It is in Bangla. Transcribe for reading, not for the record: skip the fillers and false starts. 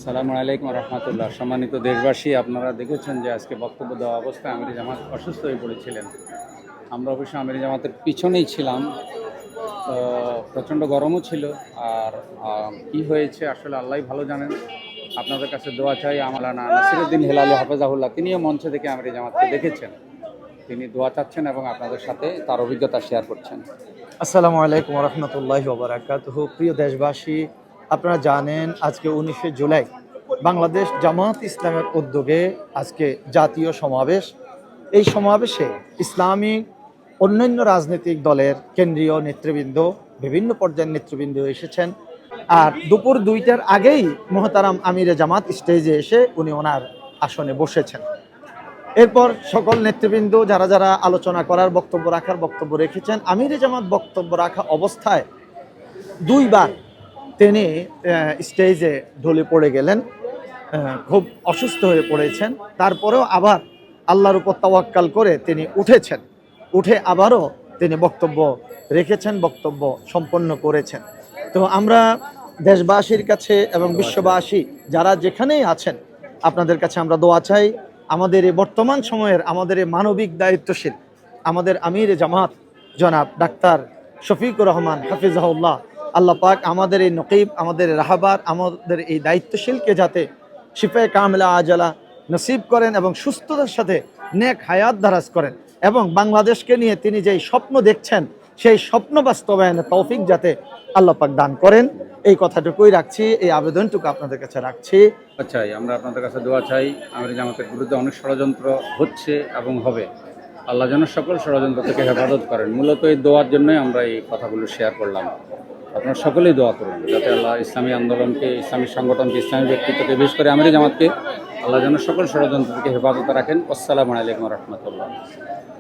আসসালামু আলাইকুম রহমতুল্লাহ। সম্মানিত দেশবাসী, আপনারা দেখেছেন যে আজকে বক্তব্য দেওয়া অবস্থায় আমির জামাত অসুস্থ হয়ে পড়েছিলেন। আমরা অবশ্য আমির জামাতের পিছনেই ছিলাম। তো প্রচণ্ড গরমও ছিল। আর কি হয়েছে আসলে আল্লাহই ভালো জানেন। আপনাদের কাছে দোয়া চাই। আমালানা নাসিরুদ্দিন হেলালি হাফেজাহুল্লাহ তিনিও মঞ্চে থেকে আমির জামাতকে দেখেছেন। তিনি দোয়া চাচ্ছেন এবং আপনাদের সাথে তার অভিজ্ঞতা শেয়ার করছেন। আসসালামু আলাইকুম রহমতুল্লাহি ওয়া বারাকাতুহু। প্রিয় দেশবাসী, আপনারা জানেন আজকে 19শে জুলাই বাংলাদেশ জামাত ইসলামের উদ্যোগে আজকে জাতীয় সমাবেশ। এই সমাবেশে ইসলামিক অন্যান্য রাজনৈতিক দলের কেন্দ্রীয় নেতৃবৃন্দ, বিভিন্ন পর্যায়ের নেতৃবৃন্দ এসেছেন। আর দুপুর 2টার আগেই মোহতারাম আমিরে জামাত স্টেজে এসে উনি ওনার আসনে বসেছেন। এরপর সকল নেতৃবৃন্দ যারা যারা আলোচনা করার বক্তব্য রাখার বক্তব্য রেখেছেন। আমিরে জামাত বক্তব্য রাখা অবস্থায় দুইবার তিনি স্টেজে ঢলে পড়ে গেলেন, খুব অসুস্থ হয়ে পড়েছেন। তারপরেও আবার আল্লাহর উপর তাওয়াক্কাল করে তিনি উঠেছেন, উঠে আবারও তিনি বক্তব্য রেখেছেন, বক্তব্য সম্পন্ন করেছেন। তো আমরা দেশবাসীর কাছে এবং বিশ্ববাসী যারা যেখানেই আছেন আপনাদের কাছে আমরা দোয়া চাই। আমাদের এই বর্তমান সময়ের আমাদের এই মানবিক দায়িত্বশীল আমাদের আমির জামাত জনাব ডাক্তার শফিকুর রহমান হাফিজাহুল্লাহ, আল্লাহ পাক আমাদের এই নকিব, আমাদের রাহাবার, আমাদের এই দায়িত্বশীলকে যাতে শিফায়ে কামিলা আজালা নসিব করেন এবং সুস্থতার সাথে নেক হায়াত দারাজ করেন, এবং বাংলাদেশকে নিয়ে তিনি যেই স্বপ্ন দেখছেন সেই স্বপ্ন বাস্তবায়নের তৌফিক যাতে আল্লাহ পাক দান করেন, এই কথাটুকুই রাখছি, এই আবেদনটুকু আপনাদের কাছে রাখছি। চাই আমরা আপনাদের কাছে দোয়া চাই। আমির জামাতের বিরুদ্ধে অনেক ষড়যন্ত্র হচ্ছে এবং হবে। আল্লাহ যেন সকল ষড়যন্ত্র থেকে হেফাজত করেন। মূলত এই দোয়ার জন্যই আমরা এই কথাগুলো শেয়ার করলাম। আপনারা সকলেই দোয়া করুন যাতে আল্লাহ ইসলামী আন্দোলনকে, ইসলামী সংগঠনকে, ইসলামী ব্যক্তিত্বকে, বিশেষ করে আমির জামাতকে আল্লাহ যেন সকল ষড়যন্ত্র থেকে হেফাজতে রাখেন। আসসালামু আলাইকুম রহমতুল্লাহ।